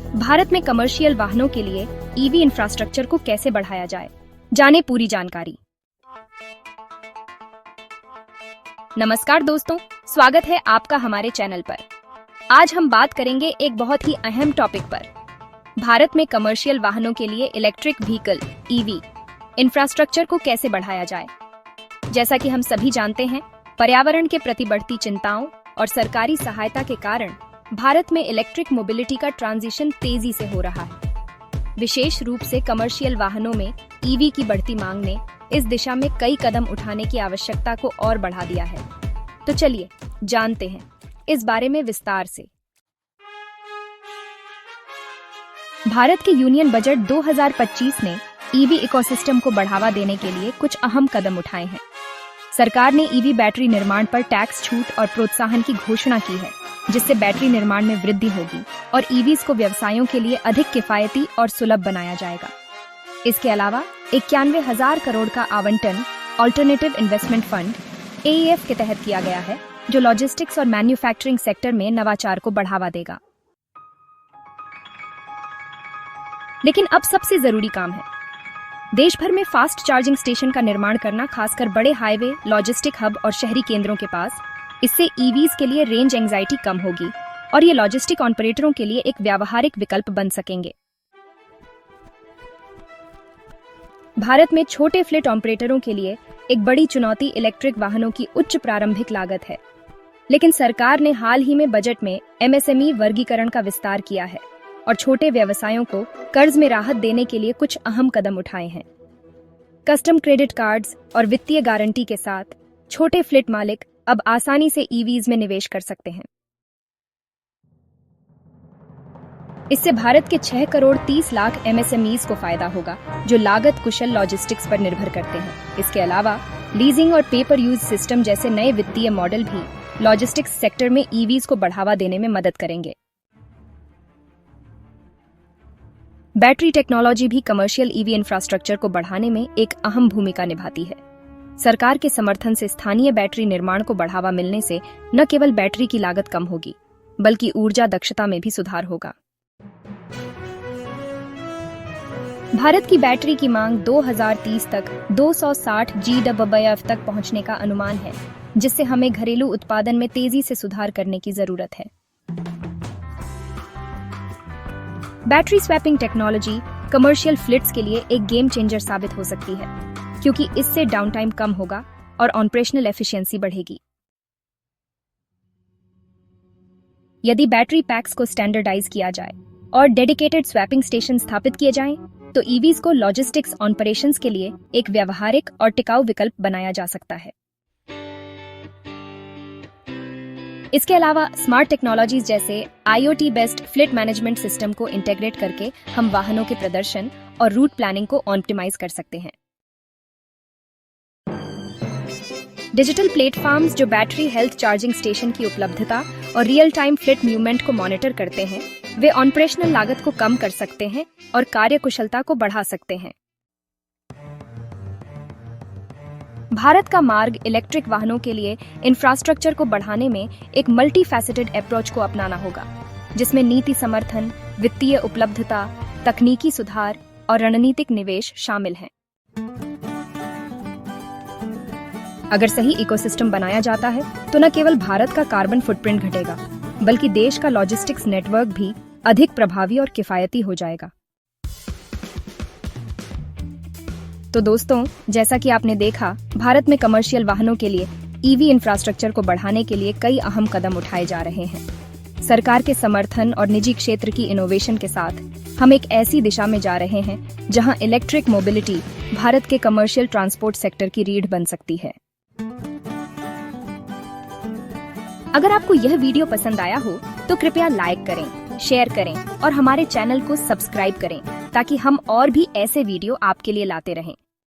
भारत में कमर्शियल वाहनों के लिए ईवी इंफ्रास्ट्रक्चर को कैसे बढ़ाया जाए, जाने पूरी जानकारी। नमस्कार दोस्तों, स्वागत है आपका हमारे चैनल पर। आज हम बात करेंगे एक बहुत ही अहम टॉपिक पर। भारत में कमर्शियल वाहनों के लिए इलेक्ट्रिक व्हीकल ईवी इंफ्रास्ट्रक्चर को कैसे बढ़ाया जाए। जैसा कि हम सभी जानते हैं, पर्यावरण के प्रति बढ़ती चिंताओं और सरकारी सहायता के कारण भारत में इलेक्ट्रिक मोबिलिटी का ट्रांजिशन तेजी से हो रहा है। विशेष रूप से कमर्शियल वाहनों में ईवी की बढ़ती मांग ने इस दिशा में कई कदम उठाने की आवश्यकता को और बढ़ा दिया है। तो चलिए जानते हैं इस बारे में विस्तार से। भारत के यूनियन बजट 2025 ने ईवी इकोसिस्टम को बढ़ावा देने के लिए कुछ अहम कदम उठाए हैं। सरकार ने ईवी बैटरी निर्माण पर टैक्स छूट और प्रोत्साहन की घोषणा की है, जिससे बैटरी निर्माण में वृद्धि होगी और ईवीज को व्यवसायों के लिए अधिक किफायती और सुलभ बनाया जाएगा। इसके अलावा 91,000 करोड़ का आवंटन ऑल्टरनेटिव इन्वेस्टमेंट फंड AEF के तहत किया गया है, जो लॉजिस्टिक्स और मैन्युफैक्चरिंग सेक्टर में नवाचार को बढ़ावा देगा। लेकिन अब सबसे जरूरी काम है देश भर में फास्ट चार्जिंग स्टेशन का निर्माण करना, खासकर बड़े हाईवे, लॉजिस्टिक हब और शहरी केंद्रों के पास। इससे ईवीज के लिए रेंज एंजाइटी कम होगी और ये लॉजिस्टिक ऑपरेटरों के लिए एक व्यावहारिक विकल्प बन सकेंगे। भारत में छोटे फ्लीट ऑपरेटरों के लिए एक बड़ी चुनौती इलेक्ट्रिक वाहनों की उच्च प्रारंभिक लागत है। लेकिन सरकार ने हाल ही में बजट में MSME वर्गीकरण का विस्तार किया है और छोटे व्यवसायों को कर्ज में राहत देने के लिए कुछ अहम कदम उठाए हैं। कस्टम क्रेडिट कार्ड्स और वित्तीय गारंटी के साथ छोटे फ्लीट मालिक अब आसानी से ईवीज में निवेश कर सकते हैं। इससे भारत के 6 करोड़ 30 लाख MSMEs को फायदा होगा, जो लागत कुशल लॉजिस्टिक्स पर निर्भर करते हैं। इसके अलावा लीजिंग और पे पर यूज सिस्टम जैसे नए वित्तीय मॉडल भी लॉजिस्टिक्स सेक्टर में ईवीज को बढ़ावा देने में मदद करेंगे। बैटरी टेक्नोलॉजी भी कमर्शियल ईवी इंफ्रास्ट्रक्चर को बढ़ाने में एक अहम भूमिका निभाती है। सरकार के समर्थन से स्थानीय बैटरी निर्माण को बढ़ावा मिलने से न केवल बैटरी की लागत कम होगी, बल्कि ऊर्जा दक्षता में भी सुधार होगा। भारत की बैटरी की मांग 2030 तक 260 GWh तक पहुंचने का अनुमान है, जिससे हमें घरेलू उत्पादन में तेजी से सुधार करने की जरूरत है। Battery swapping technology commercial fleets के लिए एक गेम चेंजर साबित हो सकती है, क्योंकि इससे डाउन टाइम कम होगा और ऑपरेशनल एफिशिएंसी बढ़ेगी। यदि बैटरी पैक्स को स्टैंडर्डाइज किया जाए और डेडिकेटेड स्वैपिंग स्टेशन स्थापित किए जाएं, तो ईवीज को लॉजिस्टिक्स ऑपरेशंस के लिए एक व्यावहारिक और टिकाऊ विकल्प बनाया जा सकता है। इसके अलावा स्मार्ट टेक्नोलॉजीज जैसे IoT based fleet management system को इंटीग्रेट करके हम वाहनों के प्रदर्शन और रूट प्लानिंग को ऑप्टिमाइज कर सकते हैं। डिजिटल प्लेटफॉर्म्स जो बैटरी हेल्थ चार्जिंग स्टेशन की उपलब्धता और रियल टाइम फ्लीट मूवमेंट को मॉनिटर करते हैं, वे ऑपरेशनल लागत को कम कर सकते हैं और कार्यकुशलता को बढ़ा सकते हैं। भारत का मार्ग इलेक्ट्रिक वाहनों के लिए इंफ्रास्ट्रक्चर को बढ़ाने में एक मल्टी फैसेटेड अप्रोच को अपनाना होगा, जिसमें नीति समर्थन, वित्तीय उपलब्धता, तकनीकी सुधार और रणनीतिक निवेश शामिल हैं। अगर सही इकोसिस्टम बनाया जाता है, तो न केवल भारत का कार्बन फुटप्रिंट घटेगा, बल्कि देश का लॉजिस्टिक्स नेटवर्क भी अधिक प्रभावी और किफायती हो जाएगा। तो दोस्तों, जैसा कि आपने देखा, भारत में कमर्शियल वाहनों के लिए ईवी इंफ्रास्ट्रक्चर को बढ़ाने के लिए कई अहम कदम उठाए जा रहे हैं। सरकार के समर्थन और निजी क्षेत्र की इनोवेशन के साथ हम एक ऐसी दिशा में जा रहे हैं जहां इलेक्ट्रिक मोबिलिटी भारत के कमर्शियल ट्रांसपोर्ट सेक्टर की रीढ़ बन सकती है। अगर आपको यह वीडियो पसंद आया हो तो कृपया लाइक करें, शेयर करें और हमारे चैनल को सब्सक्राइब करें, ताकि हम और भी ऐसे वीडियो आपके लिए लाते रहें।